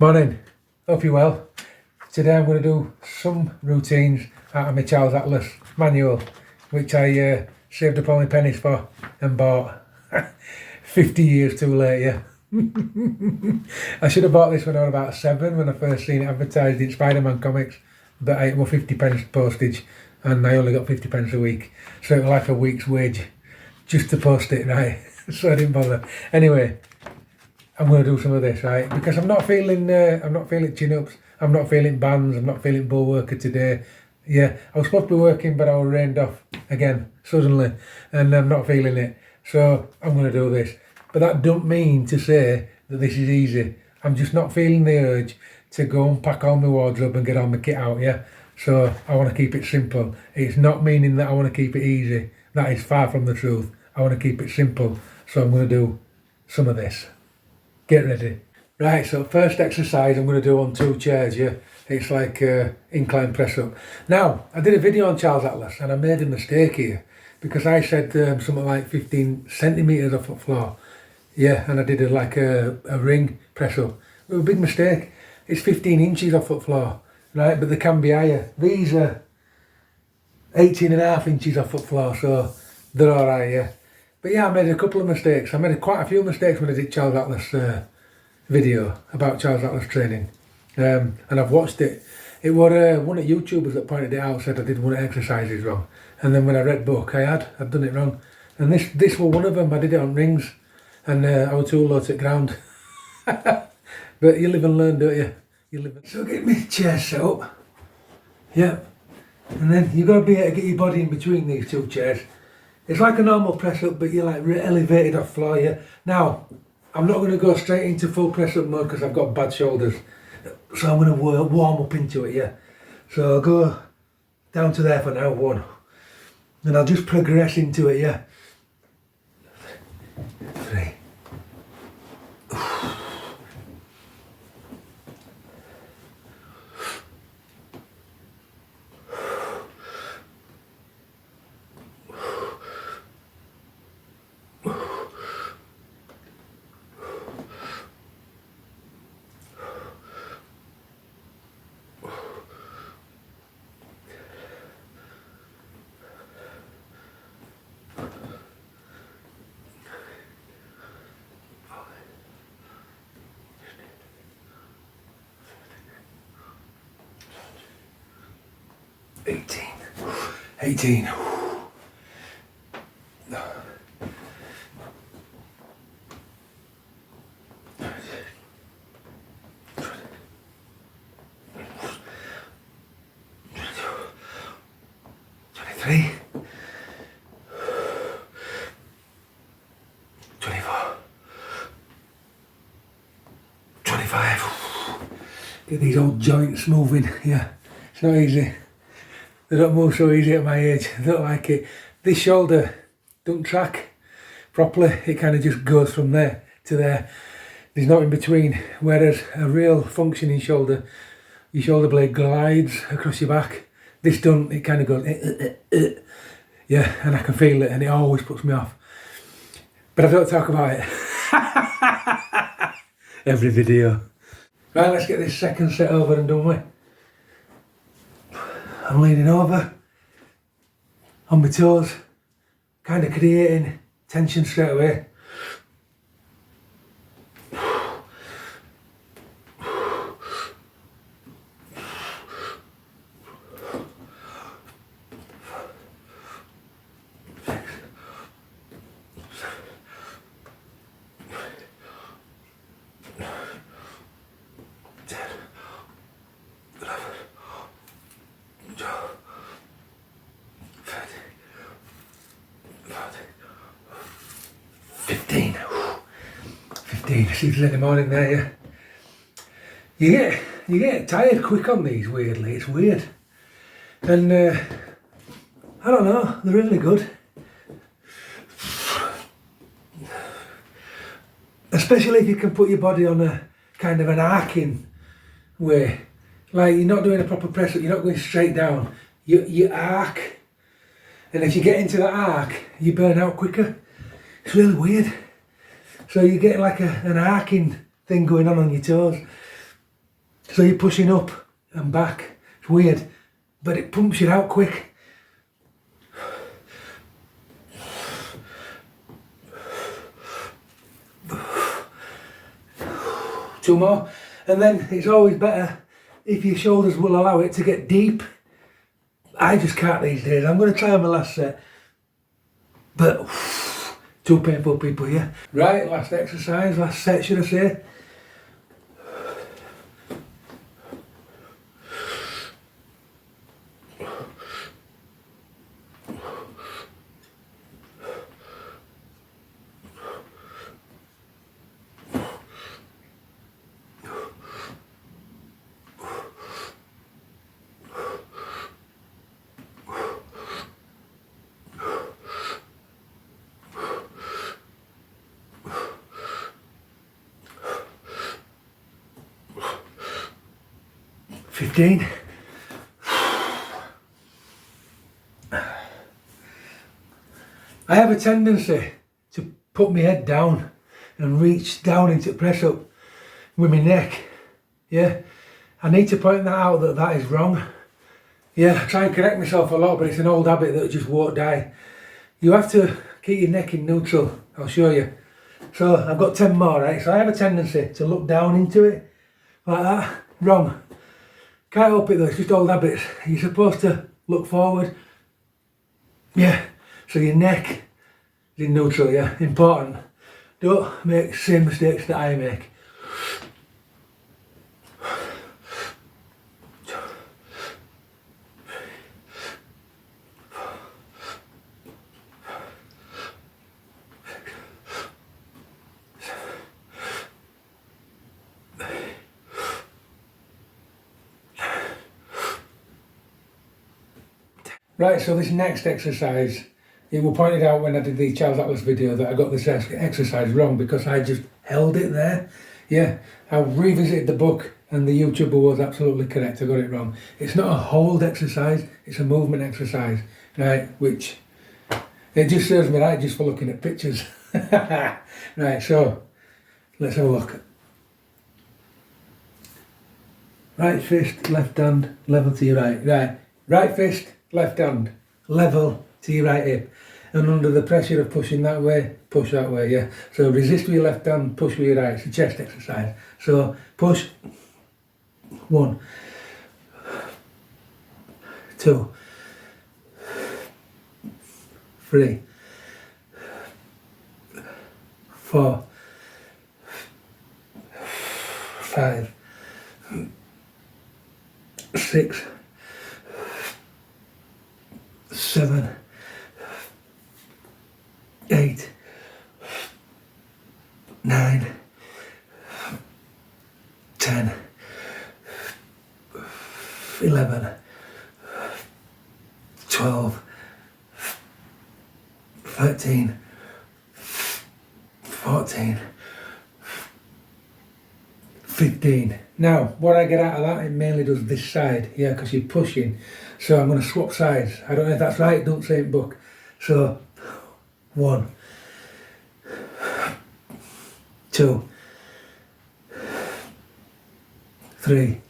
Morning, hope you're well. Today I'm going to do some routines out of my Charles Atlas manual, which I saved up all my pennies for and bought. 50 years too late, yeah. I should have bought this when I was about 7, when I first seen it advertised in Spider-Man comics, but it was 50 pence postage and I only got 50 pence a week, so it was like a week's wage just to post it, right? So I didn't bother. Anyway, I'm going to do some of this, right? Because I'm not feeling chin-ups, I'm not feeling bands, I'm not feeling bull worker today. Yeah, I was supposed to be working, but I was rained off again, suddenly, and I'm not feeling it. So I'm going to do this. But that don't mean to say that this is easy. I'm just not feeling the urge to go and pack all my wardrobe and get all my kit out, yeah? So I want to keep it simple. It's not meaning that I want to keep it easy. That is far from the truth. I want to keep it simple. So I'm going to do some of this. Get ready. Right, so first exercise I'm going to do on 2 chairs, yeah? It's like incline press up. Now, I did a video on Charles Atlas and I made a mistake here because I said something like 15 centimetres off the floor. Yeah, and I did a ring press up. It was a big mistake. It's 15 inches off the floor, right? But they can be higher. These are 18.5 inches off the floor, so they're alright, yeah. But yeah, I made a couple of mistakes. I made quite a few mistakes when I did Charles Atlas video about Charles Atlas training. And I've watched it. It was one of the YouTubers that pointed it out, said I did one of the exercises wrong. And then when I read book, I'd done it wrong. And this was one of them. I did it on rings. And I was too low to the ground. But you live and learn, don't you? So get my chair set up. Yep. And then you've got to be able to get your body in between these 2 chairs. It's like a normal press up, but you're like elevated off floor, yeah. Now, I'm not going to go straight into full press up mode because I've got bad shoulders. So I'm going to warm up into it, yeah. So I'll go down to there for now, 1. And I'll just progress into it, yeah. 3. 18. 23. 24. 25. Get these old joints moving, yeah. It's not easy. They don't move so easy at my age. I don't like it. This shoulder don't track properly. It kind of just goes from there to there. There's no in between. Whereas a real functioning shoulder, your shoulder blade glides across your back. This don't. It kind of goes, yeah, and I can feel it, and it always puts me off. But I don't talk about it. Every video. Right, let's get this second set over and done with. I'm leaning over, on my toes, kind of creating tension straight away. It's in the morning there, yeah. You get tired quick on these, weirdly. It's weird. And I don't know, they're really good. Especially if you can put your body on a kind of an arcing way. Like you're not doing a proper press up, you're not going straight down. You arc. And if you get into the arc, you burn out quicker. It's really weird. So you get like an arcing thing going on your toes. So you're pushing up and back. It's weird, but it pumps you out quick. Two more, and then it's always better if your shoulders will allow it to get deep. I just can't these days. I'm going to try on my last set, but too painful, people, yeah. Right, last exercise, last set, should I say. $15. I have a tendency to put my head down and reach down into press up with my neck. Yeah, I need to point that out, that is wrong. Yeah, I try and correct myself a lot, but it's an old habit that just won't die. You have to keep your neck in neutral. I'll show you. So I've got 10 more, right? So I have a tendency to look down into it like that. Wrong. Can't help it though, it's just old habits. You're supposed to look forward. Yeah, so your neck is in neutral, yeah, important. Don't make the same mistakes that I make. Right, so this next exercise, it was pointed out when I did the Charles Atlas video that I got this exercise wrong because I just held it there. Yeah, I revisited the book and the YouTuber was absolutely correct, I got it wrong. It's not a hold exercise, it's a movement exercise, right, which, it just serves me right just for looking at pictures. Right, so, let's have a look. Right fist, left hand, level to your right, right. Right fist, left hand, level to your right hip, and under the pressure of pushing that way, push that way, yeah. So resist with your left hand, push with your right. It's a chest exercise. So push, 1, 2, 3, 4, 5, 6, 7, 8, 9, 10, 11, 12, 13, 14, 15. Now, what I get out of that, it mainly does this side, yeah, because you're pushing. So I'm going to swap sides. I don't know if that's right, don't say it in book. So, 1, 2, 3,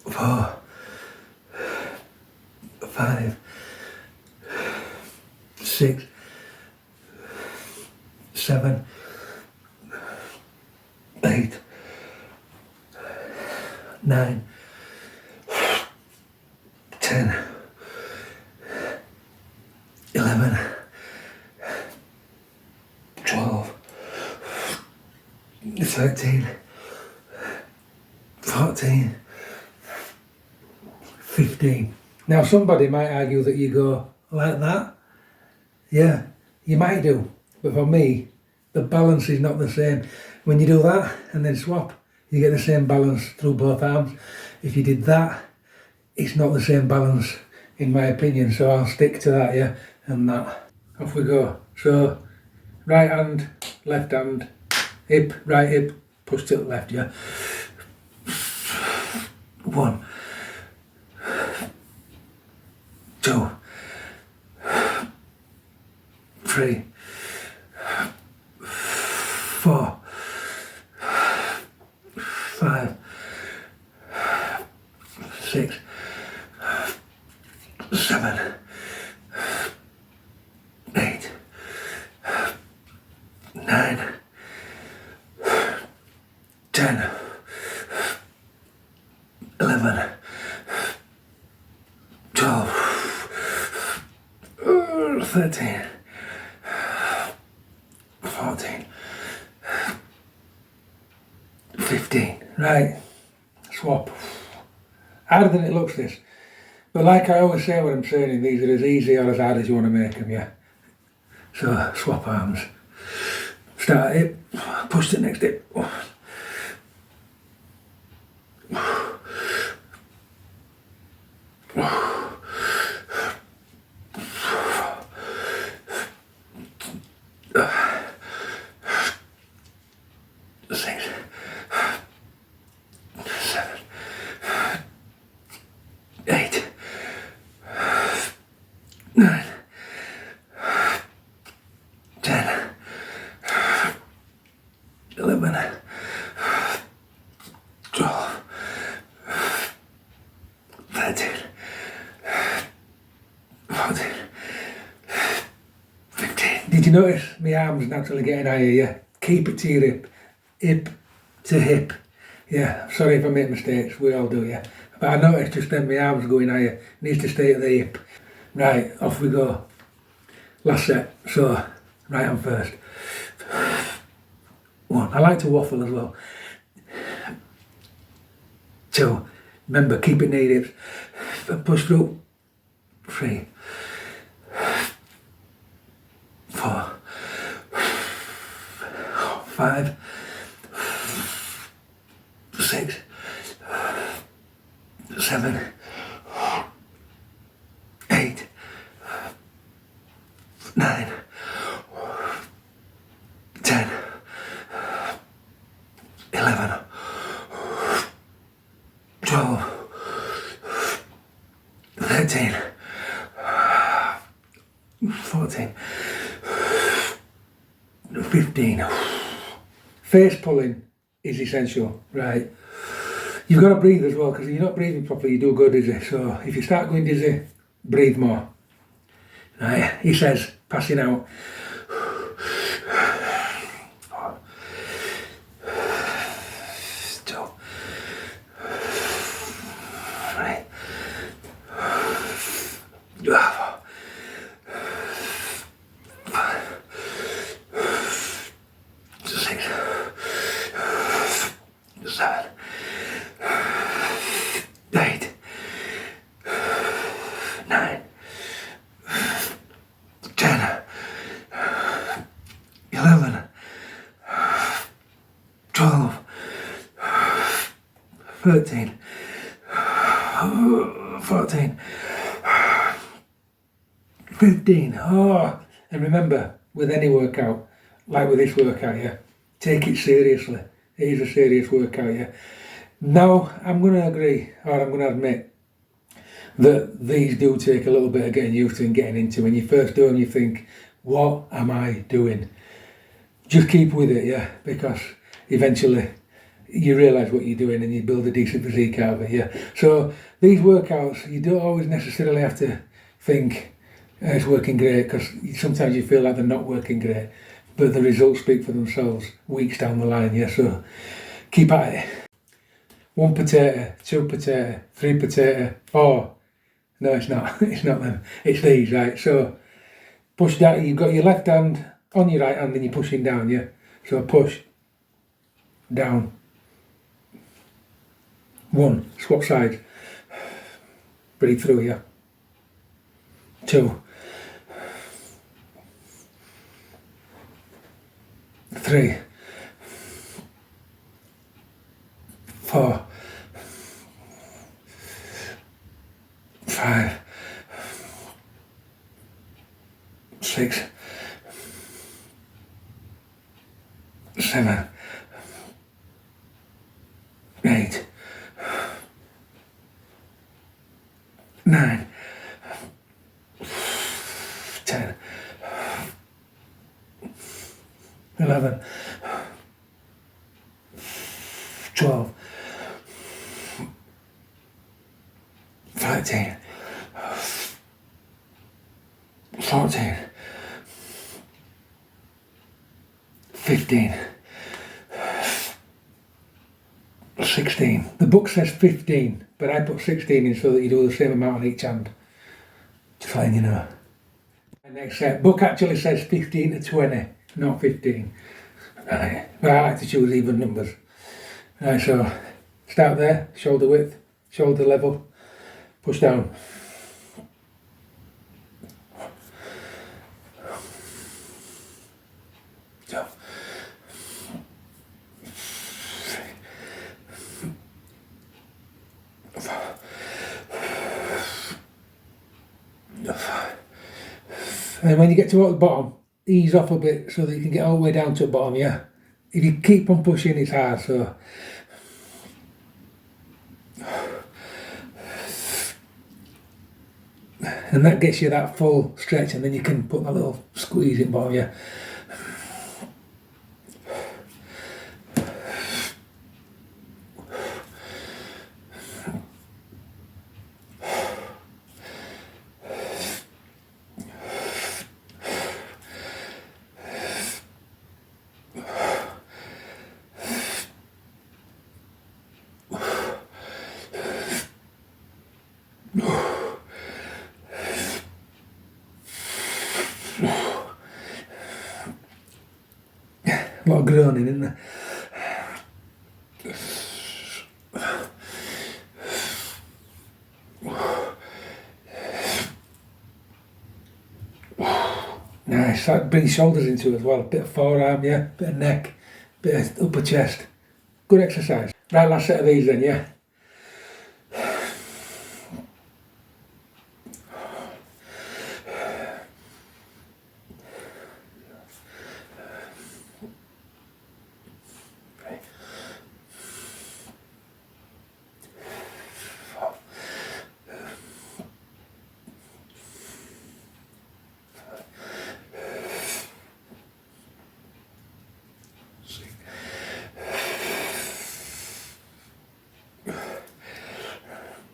4, 5, 6, 7, 8, 9, 10, 11, 12, 13, 14, 15. Now somebody might argue that you go like that. Yeah, you might do. But for me, the balance is not the same. When you do that and then swap, you get the same balance through both arms. If you did that, it's not the same balance in my opinion, so I'll stick to that, yeah, and that. Off we go. So, right hand, hip, right hip, push to the left, yeah. 1, 2, 3, 4, 6, 7, 8, 9, 10, 11, 12, 13, 14, 15. Right, swap. Harder than it looks, this. But like I always say when I'm training, these are as easy or as hard as you want to make them, yeah. So, swap arms. Start hip, push to the next hip. 6, 7, 8, 9, 10, 11, 12, 13, 14, 15. Did you notice my arms naturally getting higher? Yeah. Keep it to your hip. Hip to hip. Yeah, sorry if I make mistakes, we all do, yeah. But I noticed just then my arms going higher. Needs to stay at the hip. Right, off we go. Last set. So, right hand first. 1. I like to waffle as well. 2. Remember, keep it near your hips. Push through. 3. 4. 5. 6, 7, 8, 9, 10, 11, 12, 13, 14, 15. Face pulling is essential, right? You've got to breathe as well, because if you're not breathing properly, you do go dizzy. So if you start going dizzy, breathe more. Right, he says, passing out. Still. 3. 5, 6, 7, 8, 9, 10, 11, 12, 13, 14, 15. Oh, and remember, with any workout, like with this workout, yeah, take it seriously. It is a serious workout, yeah. Now, I'm going to agree, or I'm going to admit, that these do take a little bit of getting used to and getting into. When you first do them, you think, what am I doing? Just keep with it, yeah, because eventually you realise what you're doing and you build a decent physique out of it, yeah. So these workouts, you don't always necessarily have to think it's working great, because sometimes you feel like they're not working great, but the results speak for themselves weeks down the line, yeah. So keep at it. 1 potato, 2 potato, 3 potato, 4. No, it's not. It's not them. It's these, right? So push down. You've got your left hand on your right hand and you're pushing down, yeah? So push, down. 1, swap sides. Breathe through, yeah? 2. 3. 4. 5. 6. 7. 8. 9. 10. 11. 12. 13, 14, 15, 16. The book says 15, but I put 16 in so that you do the same amount on each hand. Just letting you know. Next set, book actually says 15 to 20, not 15. Right. But I like to choose even numbers. Right, so start there, shoulder width, shoulder level, push down. So. And when you get towards the bottom, ease off a bit so that you can get all the way down to the bottom, yeah? If you keep on pushing, it's hard, so... And that gets you that full stretch, and then you can put that little squeeze in the bottom, yeah? A lot of groaning, isn't there? Nice, that brings shoulders into it as well. Bit of forearm, yeah, bit of neck, bit of upper chest. Good exercise. Right, last set of these then, yeah.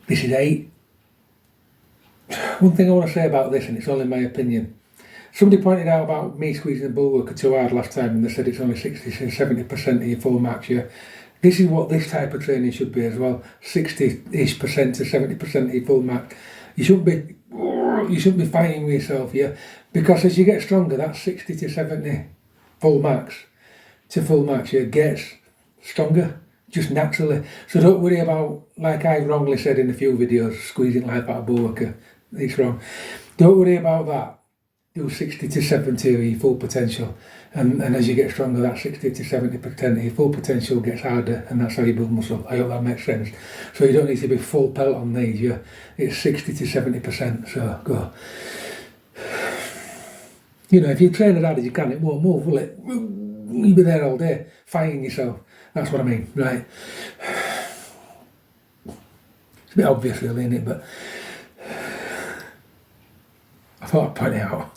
This is 8. One thing I want to say about this, and it's only my opinion. Somebody pointed out about me squeezing the bull worker too hard last time, and they said it's only 60 to 70% of your full max, yeah? This is what this type of training should be as well. 60-ish percent to 70% of your full max. You shouldn't be fighting with yourself, yeah? Because as you get stronger, that 60 to 70 full max to full max, yeah, gets stronger. Just naturally. So don't worry about, like I wrongly said in a few videos, squeezing life out of bull worker. It's wrong. Don't worry about that. Do 60 to 70 of your full potential. And as you get stronger, that 60 to 70% of your full potential gets harder, and that's how you build muscle. I hope that makes sense. So you don't need to be full pelt on these. It's 60 to 70%, so go. You know, if you train as hard as you can, it won't move, will it? You'll be there all day, fighting yourself. That's what I mean, right? It's a bit obvious really, isn't it? But I thought I'd point it out.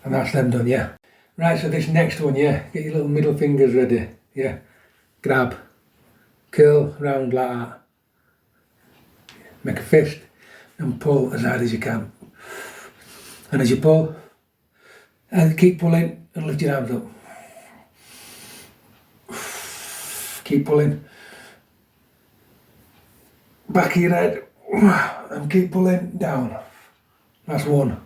And that's them done, yeah. Right, so this next one, yeah, get your little middle fingers ready, yeah. Grab, curl round like that. Make a fist and pull as hard as you can. And as you pull, and keep pulling and lift your arms up. Keep pulling. Back of your head and keep pulling down. That's 1.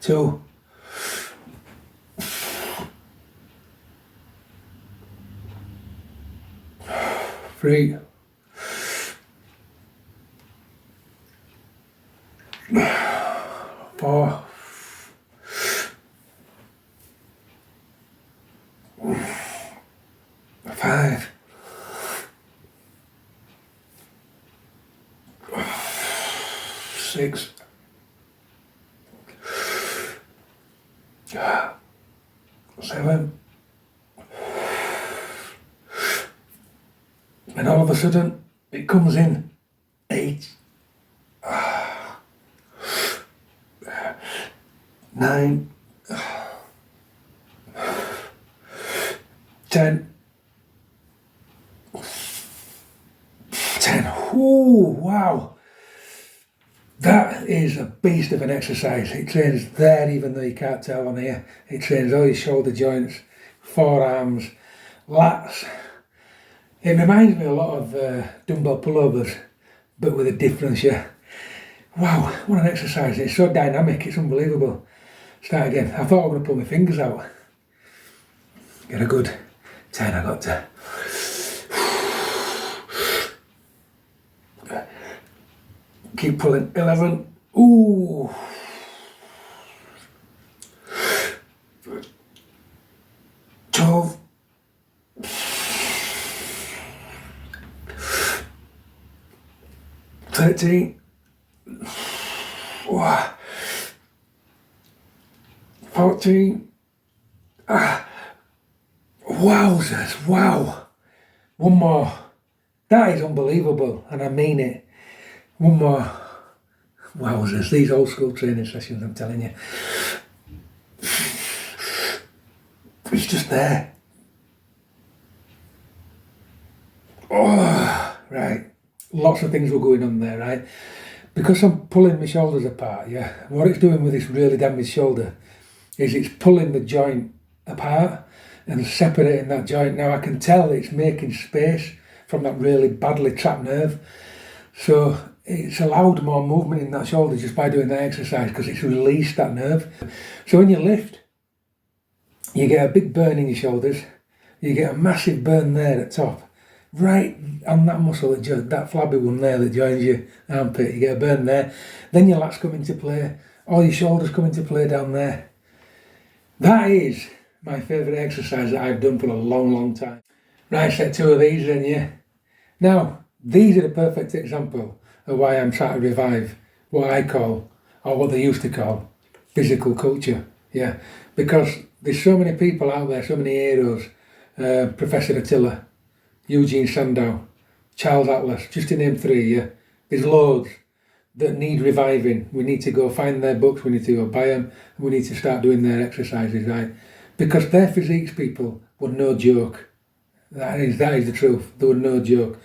2. 3. 4. 5. 6, 7, and all of a sudden it comes in 8, 9, 10, 10. Ooh, wow. That is a beast of an exercise. It trains there, even though you can't tell on here. It trains all your shoulder joints, forearms, lats. It reminds me a lot of dumbbell pullovers, but with a difference, yeah. Wow, what an exercise. It's so dynamic, it's unbelievable. Start again. I thought I was going to pull my fingers out. Get a good 10, I got to. Keep pulling. 11. Ooh. 12. 13. 14. Wowzers, wow. One more. That is unbelievable, and I mean it. One more. Wowzers, these old school training sessions, I'm telling you. It's just there. Oh, right. Lots of things were going on there, right? Because I'm pulling my shoulders apart, yeah. What it's doing with this really damaged shoulder is it's pulling the joint apart and separating that joint. Now I can tell it's making space from that really badly trapped nerve. So it's allowed more movement in that shoulder just by doing that exercise because it's released that nerve. So when you lift, you get a big burn in your shoulders. You get a massive burn there at top. Right on that muscle, that flabby one there that joins your armpit, you get a burn there. Then your lats come into play. All your shoulders come into play down there. That is my favourite exercise that I've done for a long, long time. Right, set 2 of these then, yeah. Now, these are the perfect example of why I'm trying to revive what I call, or what they used to call, physical culture, yeah. Because there's so many people out there, so many heroes, Professor Attila, Eugene Sandow, Charles Atlas, just to name 3, yeah. There's loads that need reviving. We need to go find their books, we need to go buy them, and we need to start doing their exercises, right? Because their physiques, people, were no joke. That is the truth. They were no joke.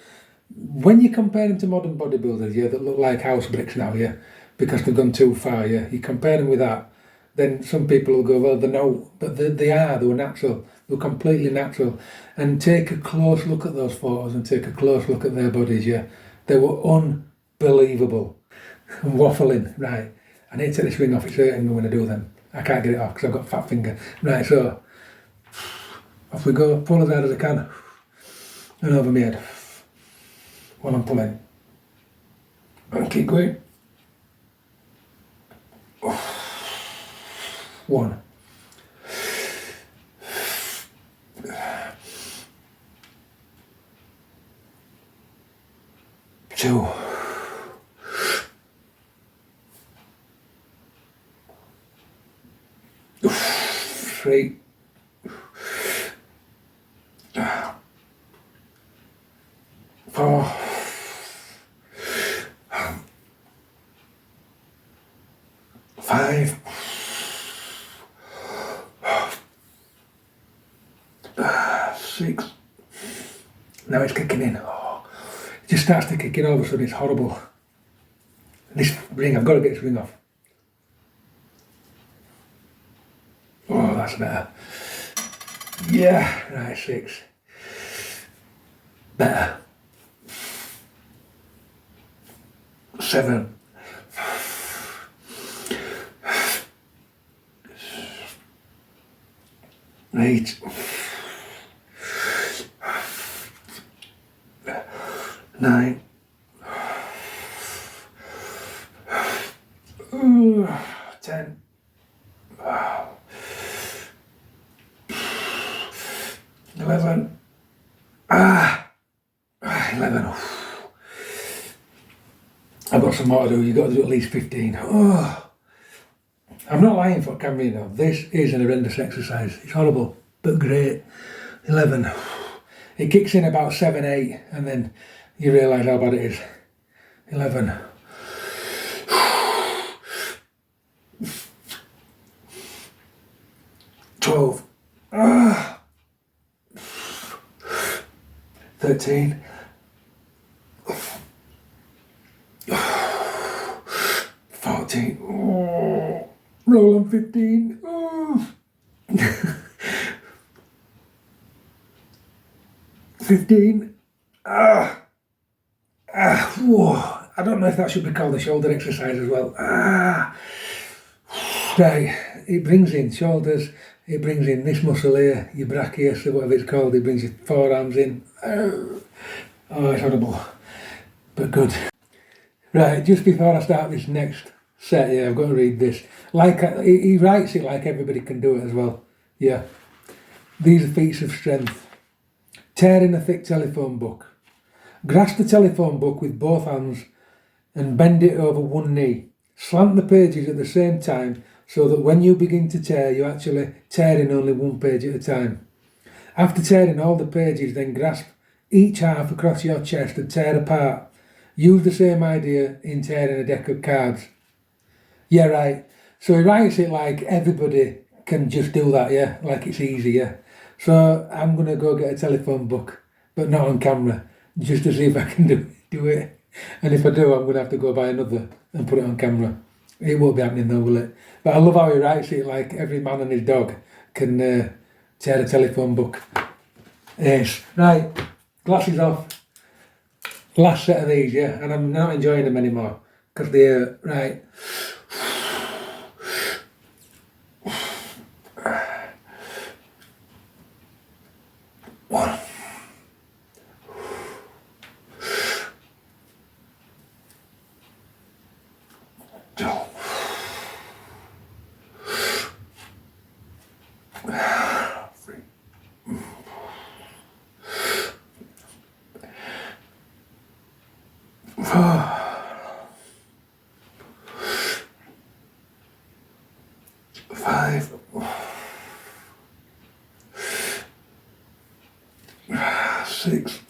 When you compare them to modern bodybuilders, yeah, that look like house bricks now, yeah, because they've gone too far, yeah, you compare them with that, then some people will go, well, they're no, but they were natural. They were completely natural. And take a close look at those photos and take a close look at their bodies, yeah. They were unbelievable. I'm waffling, right. I need to take this ring off, it's hurting when I do them. I can't get it off because I've got a fat finger. Right, so, off we go, pull as hard as I can, and over my head, while I'm pulling. And keep going. 1. 2. 3. 4. 5. 6. Now it's kicking in. Oh, it just starts to kick in all of a sudden. It's horrible. This ring, I've got to get this ring off. Oh, that's better. Yeah, right, 6. Better. 7. 8. 9. 10. 11. 11. I've got some more to do. You've got to do at least 15. Oh, I'm not lying for camera, you know. This is an horrendous exercise. It's horrible, but great. 11. It kicks in about 7, 8, and then you realise how bad it is. 11. 12. 13. 14. Oh, roll on 15. Oh. 15. Whoa. I don't know if that should be called a shoulder exercise as well. Right, it brings in shoulders, it brings in this muscle here, your brachius or whatever it's called, it brings your forearms in. Oh, it's horrible, but good. Right, just before I start this next set here, I've got to read this. Like he writes it like everybody can do it as well. Yeah. These are feats of strength. Tearing a thick telephone book. Grasp the telephone book with both hands and bend it over one knee. Slant the pages at the same time so that when you begin to tear, you actually tear in only one page at a time. After tearing all the pages, then grasp each half across your chest and tear apart. Use the same idea in tearing a deck of cards. Yeah, right. So he writes it like everybody can just do that, yeah? Like it's easy, yeah? So I'm going to go get a telephone book, but not on camera, just to see if I can do it. And if I do, I'm going to have to go buy another and put it on camera. It won't be happening though, will it? But I love how he writes it like every man and his dog can tear a telephone book. Yes. Right, glasses off. Last set of these, yeah? And I'm not enjoying them anymore because they're, right. One. 2. 3. 4. 5. 6.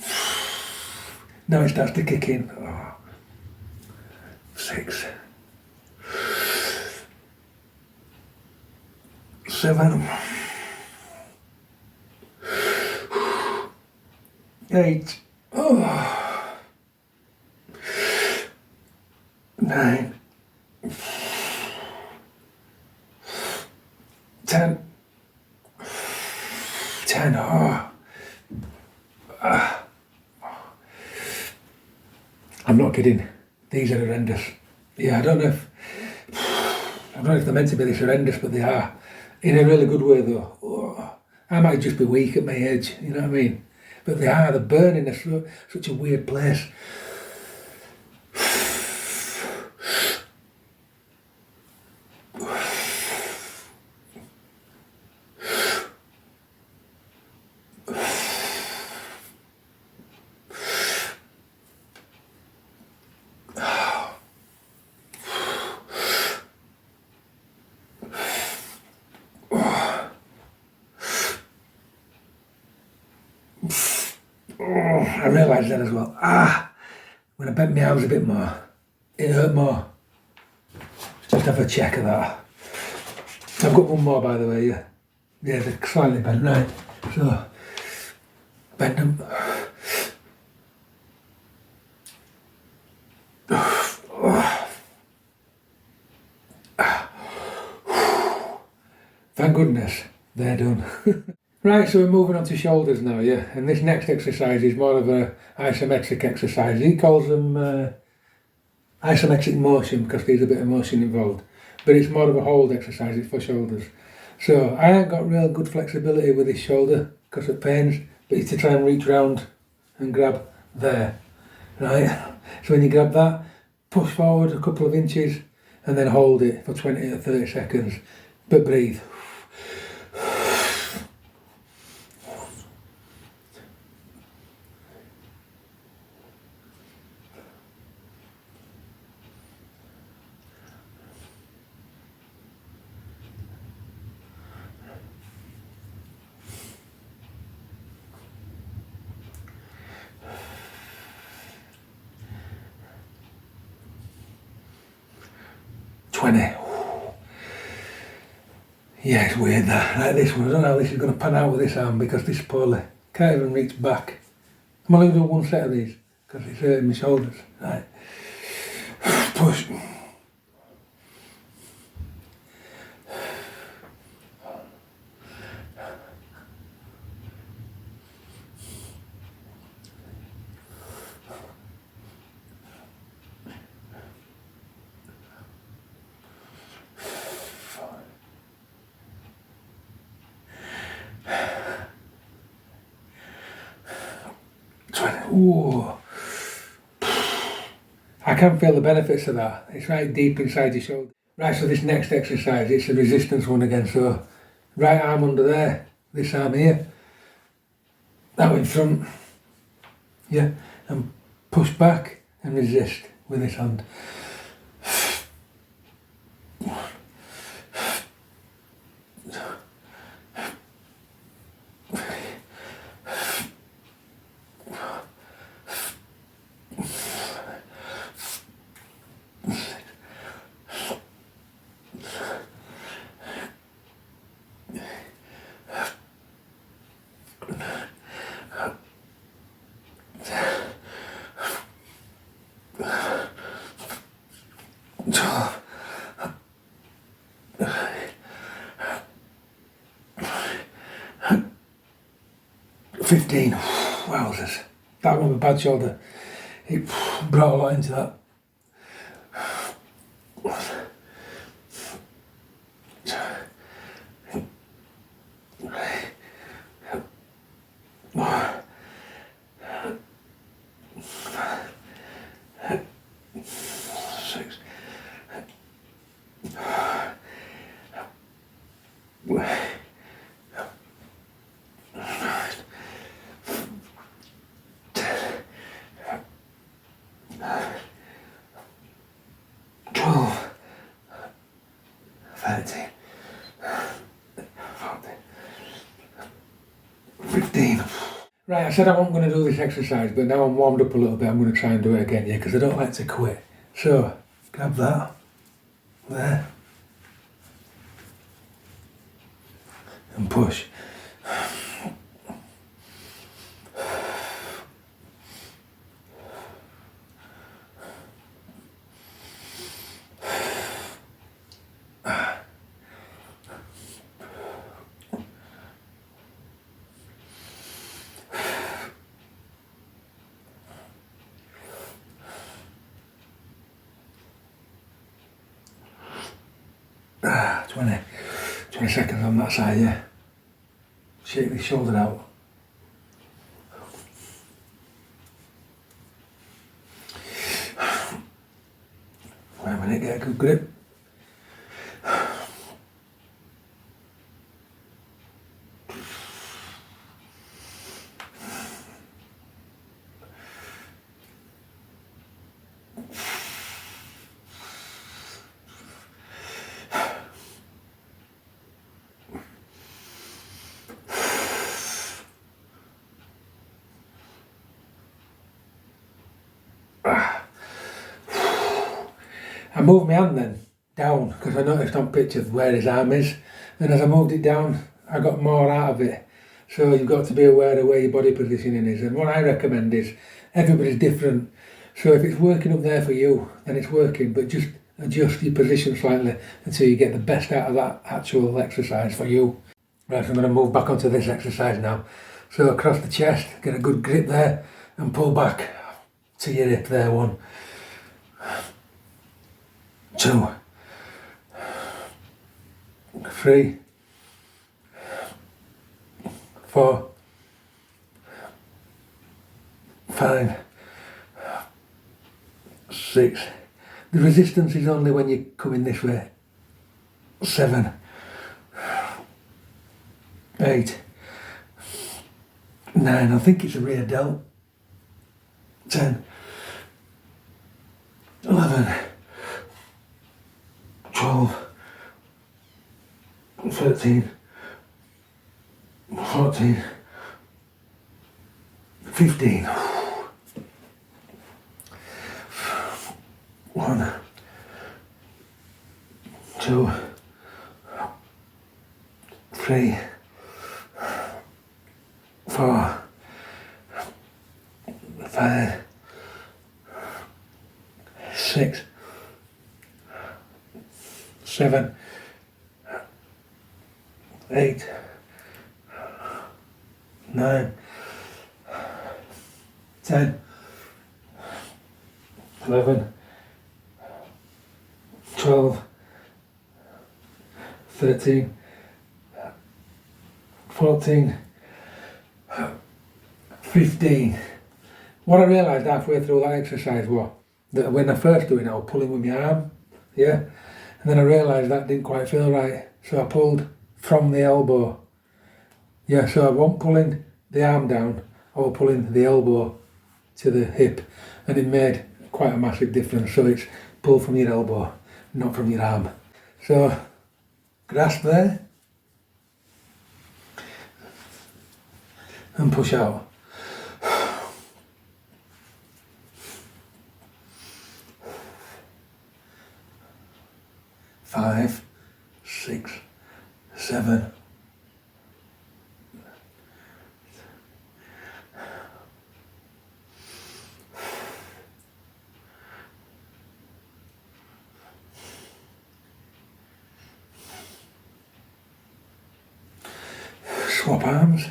Now it starts to kick in. 6. 7. 8. 9. 10. 10. I'm not kidding. These are horrendous. Yeah, I don't know if they're meant to be this horrendous, but they are. In a really good way though. I might just be weak at my age, you know what I mean? But they're burning in such a weird place. I realised that as well. When I bent my arms a bit more, it hurt more. Just have a check of that. I've got one more, by the way, yeah. Yeah, they're slightly bent, right. So, bend them. Thank goodness, they're done. Right, so we're moving on to shoulders now, yeah. And this next exercise is more of a isometric exercise. He calls them isometric motion because there's a bit of motion involved. But it's more of a hold exercise, it's for shoulders. So I ain't got real good flexibility with this shoulder because it pains, but it's to try and reach round and grab there, right? So when you grab that, push forward a couple of inches and then hold it for 20 to 30 seconds, but breathe. 20. Yeah, it's weird that. Like this one, I don't know how this is going to pan out with this arm because this poorly. Can't even reach back. I'm only going to do one set of these because it's hurting my shoulders. Right. Push. Ooh. I can feel the benefits of that. It's right deep inside your shoulder. Right, so this next exercise, it's a resistance one again. So right arm under there, this arm here, that in front, yeah, and push back and resist with this hand. 15. Wowzers. That one with a bad shoulder. It brought a lot into that. Six. 12, 13, 14, 15. Right, I said I wasn't going to do this exercise, but now I'm warmed up a little bit, I'm going to try and do it again, yeah, because I don't like to quit. So, grab that, there, and push. Ah, 20 seconds on that side, yeah. Shake the shoulder out. Wait a minute, get a good grip. I moved my hand then down because I noticed on pictures where his arm is, and as I moved it down I got more out of it. So you've got to be aware of where your body positioning is, and what I recommend is everybody's different, so if it's working up there for you then it's working, but just adjust your position slightly until you get the best out of that actual exercise for you. Right, so I'm going to move back onto this exercise now. So across the chest, get a good grip there and pull back to your hip there. 1, 2, 3, 4, 5, 6. The resistance is only when you come in this way. 7, 8, 9. I think it's a rear delt. 10, 11, 12, 13, 14, 15. 1, 2, 3, 4, 5, 6, 7, 8, 9, 10, 11, 12, 13, 14, 15. What I realised halfway through that exercise was that when I first doing it, I was pulling with my arm, yeah, and then I realised that didn't quite feel right, so I pulled from the elbow, yeah, so I wasn't pulling the arm down, I was pulling the elbow to the hip, and it made quite a massive difference. So it's pull from your elbow, not from your arm. So grasp there and push out. Five, 6, 7, 8. Swap arms.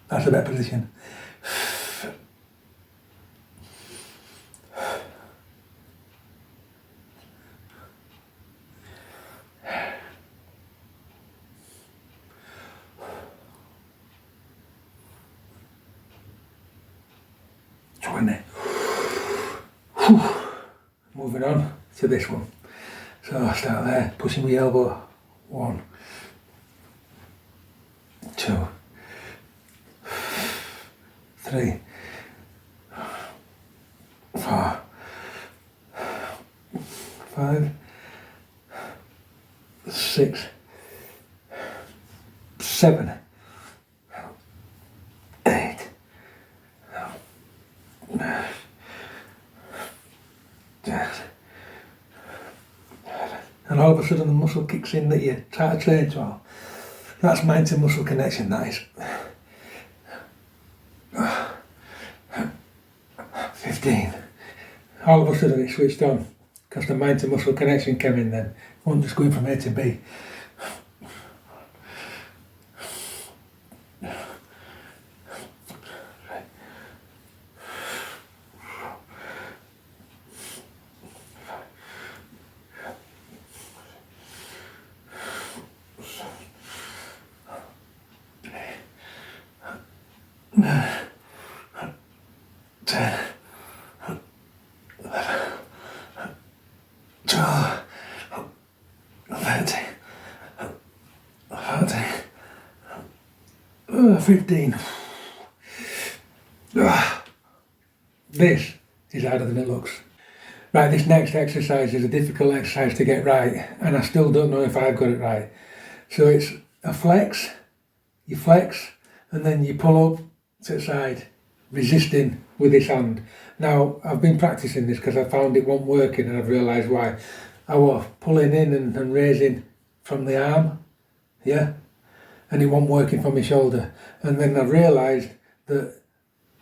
That's a better position. Moving on to this one. So I start there, pushing my elbow. 1, 2, 3, 4, 5, 6, 7, 8, 9, 10. And all of a sudden the muscle kicks in that you try to train to. All. That's mind to muscle connection, that is. 15. All of a sudden it switched on because the mind to muscle connection came in then. One just going from A to B. 10, 11, 12, 13, 14, 15. This is harder than it looks. Right, this next exercise is a difficult exercise to get right, and I still don't know if I've got it right. So it's a flex, you flex, and then you pull up to the side, resisting with this hand. Now, I've been practicing this because I found it wasn't working and I've realised why. I was pulling in and raising from the arm, yeah, and it wasn't working from my shoulder. And then I realised that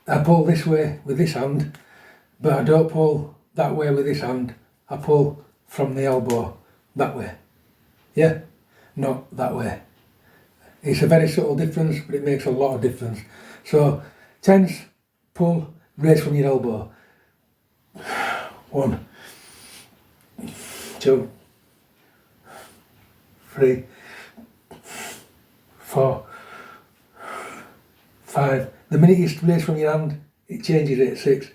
I pull this way with this hand, but I don't pull that way with this hand. I pull from the elbow that way, yeah, not that way. It's a very subtle difference, but it makes a lot of difference. So, tense, pull, raise from your elbow. 1, 2, 3, 4, 5. The minute you raise from your hand, it changes it. 6,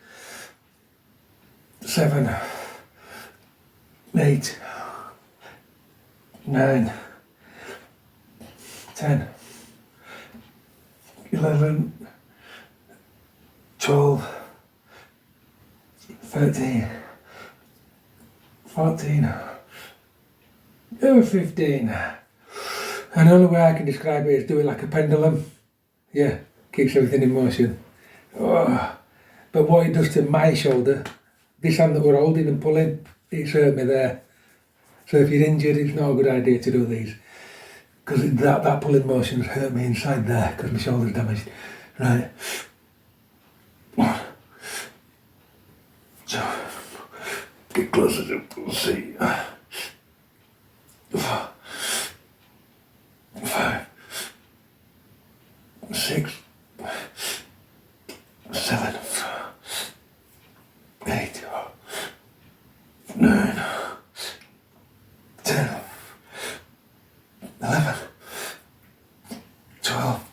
7, 8, 9, 10, 11, 12, 13, 14, 15. And the only way I can describe it is do it like a pendulum. Yeah, keeps everything in motion. Oh. But what it does to my shoulder, this hand that we're holding and pulling, it's hurt me there. So if you're injured, it's not a good idea to do these. Because that pulling motion's hurt me inside there because my shoulder's damaged. Right. So, get closer to see. 5, 6, 7, 8, 9, 10, 11, 12,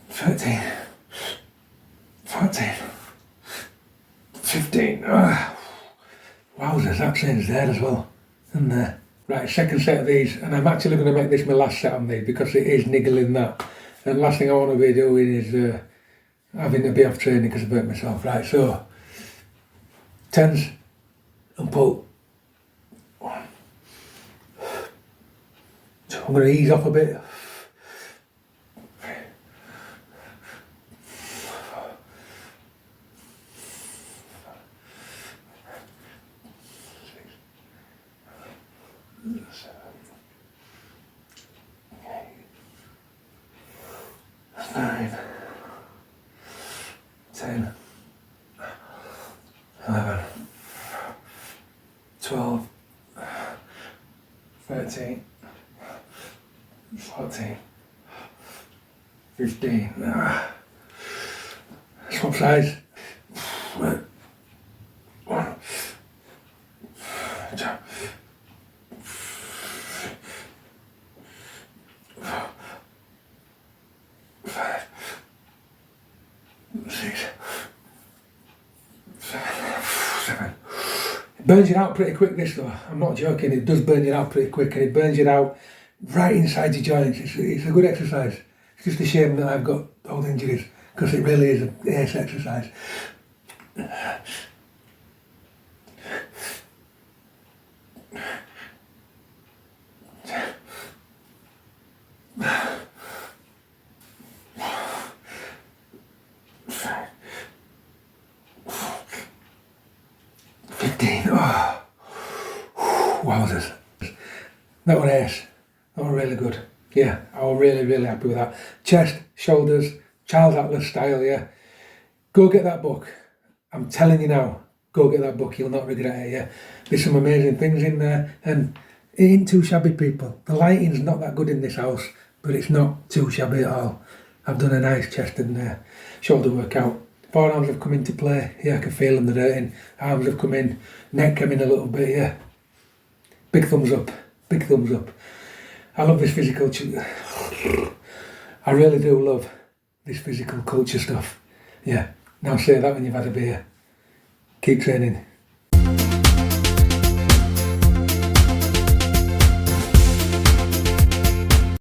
13, 14, 15. Wowzers, that change there as well. And there. Right, second set of these, and I'm actually going to make this my last set on these because it is niggling that. And the last thing I want to be doing is having to be off training because I burnt myself. Right, so 10s and pull. So I'm going to ease off a bit. Nine, 10, 11, 12, 13, 14, 15. Swap sides. 1, 2, 5, 6, 7. It burns you out pretty quick, this though. I'm not joking, it does burn you out pretty quick, and it burns you out right inside your joints. It's a good exercise. It's just a shame that I've got old injuries because it really is an ace exercise. 15. Oh. Wowzers. That was ace. That was really good. Yeah, I was really happy with that. Chest, shoulders, Charles Atlas style, yeah. Go get that book. I'm telling you now, go get that book. You'll not regret it, yeah. There's some amazing things in there, and it ain't too shabby, people. The lighting's not that good in this house, but it's not too shabby at all. I've done a nice chest and shoulder workout. Forearms have come into play, yeah, I can feel them, they're hurting. Arms have come in, neck came in a little bit, yeah. Big thumbs up, big thumbs up. I love this physical, I really do love this physical culture stuff. Yeah, now say that when you've had a beer. Keep training.